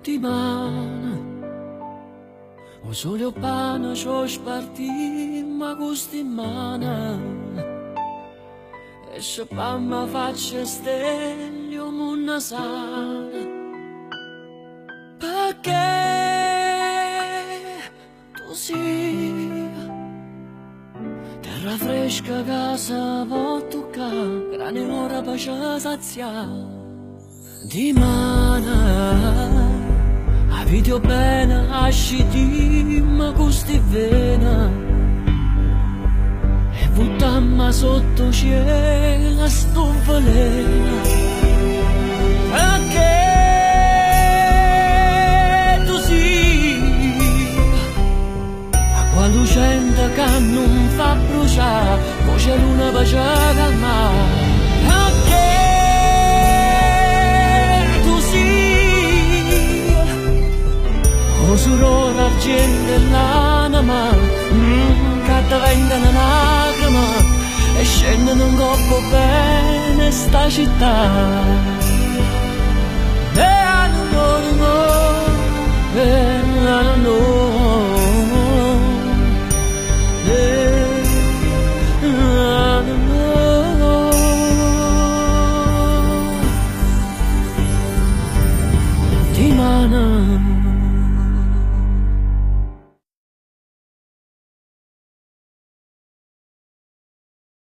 settimana o solo pane c'ho spartì ma gusti in mano e se mamma faccia steglio munna sana perché tu sia terra fresca casa può toccare grande ora pace saziare di mana a video bene asciti ma gusti vena e buttamma sotto cielo sto veleno perché tu sì acqua lucente che non fa bruciare poi c'è luna per calmare Surore argento e l'anima che ti vengono lacrime e scendono un coppo bene sta città e non di mano